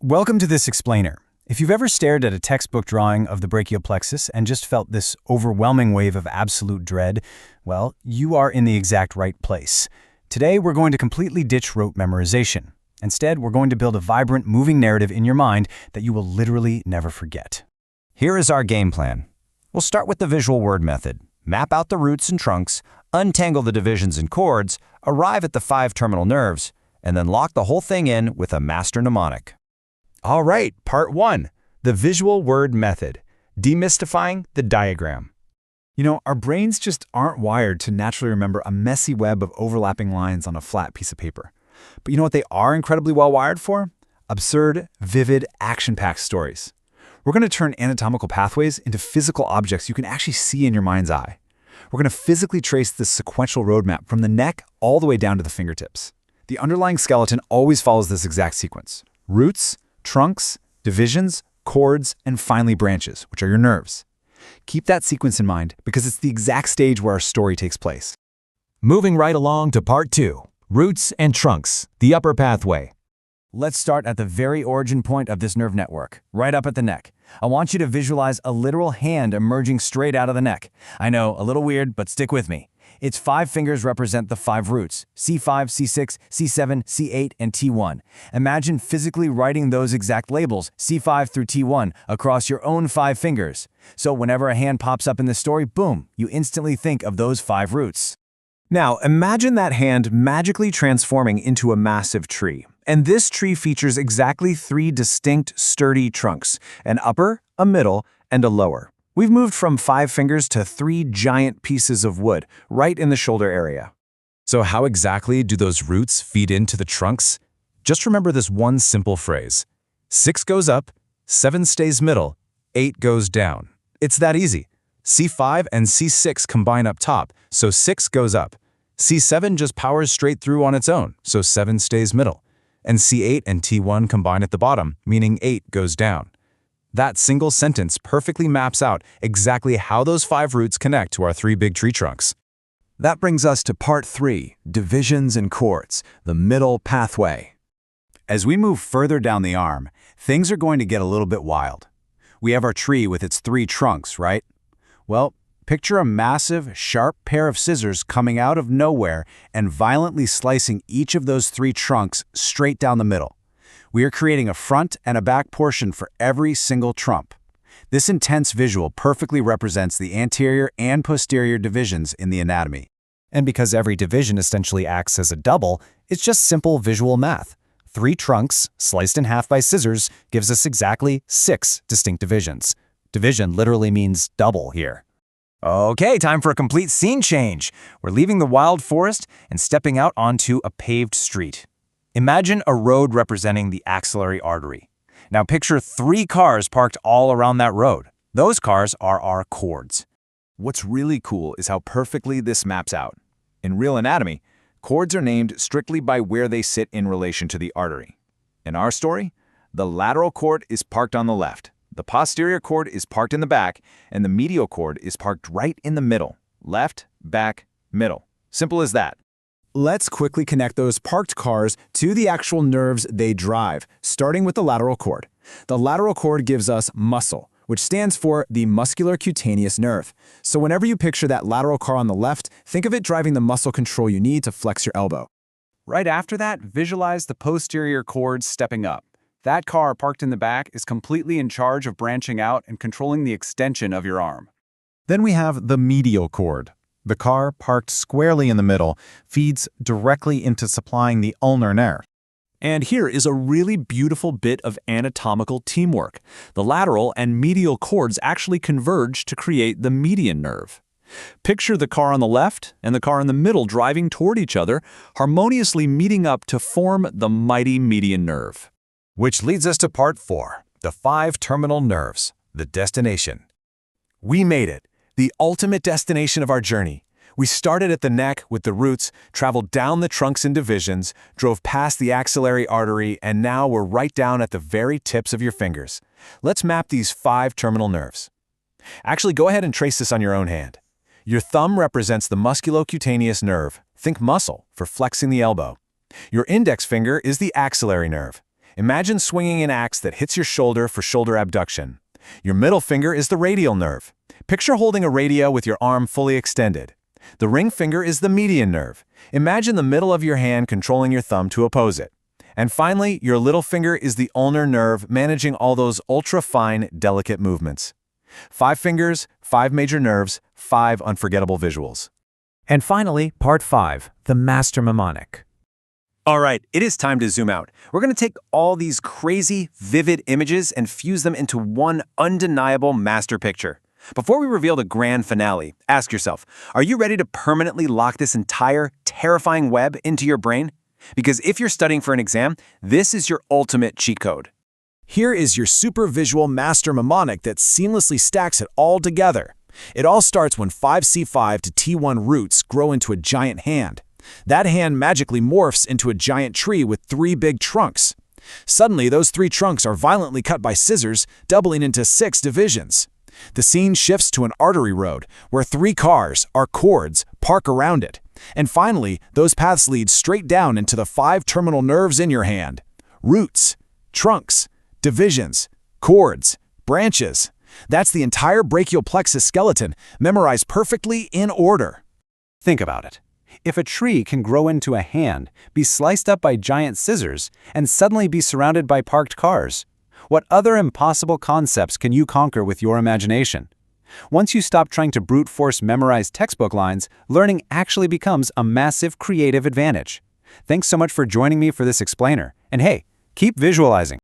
Welcome to this explainer. If you've ever stared at a textbook drawing of the brachial plexus and just felt this overwhelming wave of absolute dread, well, you are in the exact right place. Today, we're going to completely ditch rote memorization. Instead, we're going to build a vibrant, moving narrative in your mind that you will literally never forget. Here is our game plan. We'll start with the visual word method, map out the roots and trunks, untangle the divisions and chords, arrive at the 5 terminal nerves, and then lock the whole thing in with a master mnemonic. All right, part 1, the visual word method, demystifying the diagram. You know, our brains just aren't wired to naturally remember a messy web of overlapping lines on a flat piece of paper. But you know what they are incredibly well wired for? Absurd, vivid, action-packed stories. We're going to turn anatomical pathways into physical objects you can actually see in your mind's eye. We're going to physically trace this sequential roadmap from the neck all the way down to the fingertips. The underlying skeleton always follows this exact sequence: roots, trunks, divisions, chords, and finally branches, which are your nerves. Keep that sequence in mind because it's the exact stage where our story takes place. Moving right along to part 2, roots and trunks, the upper pathway. Let's start at the very origin point of this nerve network, right up at the neck. I want you to visualize a literal hand emerging straight out of the neck. I know, a little weird, but stick with me. Its 5 fingers represent the 5 roots: C5, C6, C7, C8, and T1. Imagine physically writing those exact labels, C5 through T1, across your own 5 fingers. So whenever a hand pops up in the story, boom, you instantly think of those 5 roots. Now, imagine that hand magically transforming into a massive tree. And this tree features exactly 3 distinct, sturdy trunks: an upper, a middle, and a lower. We've moved from 5 fingers to 3 giant pieces of wood, right in the shoulder area. So how exactly do those roots feed into the trunks? Just remember this one simple phrase: 6 goes up, 7 stays middle, 8 goes down. It's that easy. C5 and C6 combine up top, so 6 goes up. C7 just powers straight through on its own, so 7 stays middle. And C8 and T1 combine at the bottom, meaning 8 goes down. That single sentence perfectly maps out exactly how those 5 roots connect to our 3 big tree trunks. That brings us to part 3, divisions and chords, the middle pathway. As we move further down the arm, things are going to get a little bit wild. We have our tree with its 3 trunks, right? Well, picture a massive, sharp pair of scissors coming out of nowhere and violently slicing each of those 3 trunks straight down the middle. We are creating a front and a back portion for every single trunk. This intense visual perfectly represents the anterior and posterior divisions in the anatomy. And because every division essentially acts as a double, it's just simple visual math. 3 trunks, sliced in half by scissors, gives us exactly 6 distinct divisions. Division literally means double here. Okay, time for a complete scene change. We're leaving the wild forest and stepping out onto a paved street. Imagine a road representing the axillary artery. Now picture 3 cars parked all around that road. Those cars are our chords. What's really cool is how perfectly this maps out. In real anatomy, chords are named strictly by where they sit in relation to the artery. In our story, the lateral chord is parked on the left, the posterior chord is parked in the back, and the medial chord is parked right in the middle. Left, back, middle. Simple as that. Let's quickly connect those parked cars to the actual nerves they drive, starting with the lateral chord. The lateral chord gives us muscle, which stands for the muscular cutaneous nerve. So whenever you picture that lateral car on the left, think of it driving the muscle control you need to flex your elbow. Right after that, visualize the posterior chord stepping up. That car parked in the back is completely in charge of branching out and controlling the extension of your arm. Then we have the medial chord. The car, parked squarely in the middle, feeds directly into supplying the ulnar nerve. And here is a really beautiful bit of anatomical teamwork. The lateral and medial chords actually converge to create the median nerve. Picture the car on the left and the car in the middle driving toward each other, harmoniously meeting up to form the mighty median nerve. Which leads us to part 4, the 5 terminal nerves, the destination. We made it, the ultimate destination of our journey. We started at the neck with the roots, traveled down the trunks and divisions, drove past the axillary artery, and now we're right down at the very tips of your fingers. Let's map these 5 terminal nerves. Actually, go ahead and trace this on your own hand. Your thumb represents the musculocutaneous nerve. Think muscle for flexing the elbow. Your index finger is the axillary nerve. Imagine swinging an axe that hits your shoulder for shoulder abduction. Your middle finger is the radial nerve. Picture holding a radio with your arm fully extended. The ring finger is the median nerve. Imagine the middle of your hand controlling your thumb to oppose it. And finally, your little finger is the ulnar nerve managing all those ultra-fine, delicate movements. 5 fingers, 5 major nerves, 5 unforgettable visuals. And finally, part 5, the master mnemonic. All right, it is time to zoom out. We're going to take all these crazy, vivid images and fuse them into one undeniable master picture. Before we reveal the grand finale, ask yourself, are you ready to permanently lock this entire terrifying web into your brain? Because if you're studying for an exam, this is your ultimate cheat code. Here is your super visual master mnemonic that seamlessly stacks it all together. It all starts when 5C5 to T1 roots grow into a giant hand. That hand magically morphs into a giant tree with 3 big trunks. Suddenly, those 3 trunks are violently cut by scissors, doubling into 6 divisions. The scene shifts to an artery road, where 3 cars, or cords, park around it. And finally, those paths lead straight down into the 5 terminal nerves in your hand. Roots, trunks, divisions, cords, branches. That's the entire brachial plexus skeleton, memorized perfectly in order. Think about it. If a tree can grow into a hand, be sliced up by giant scissors, and suddenly be surrounded by parked cars, what other impossible concepts can you conquer with your imagination? Once you stop trying to brute force memorize textbook lines, learning actually becomes a massive creative advantage. Thanks so much for joining me for this explainer. And hey, keep visualizing.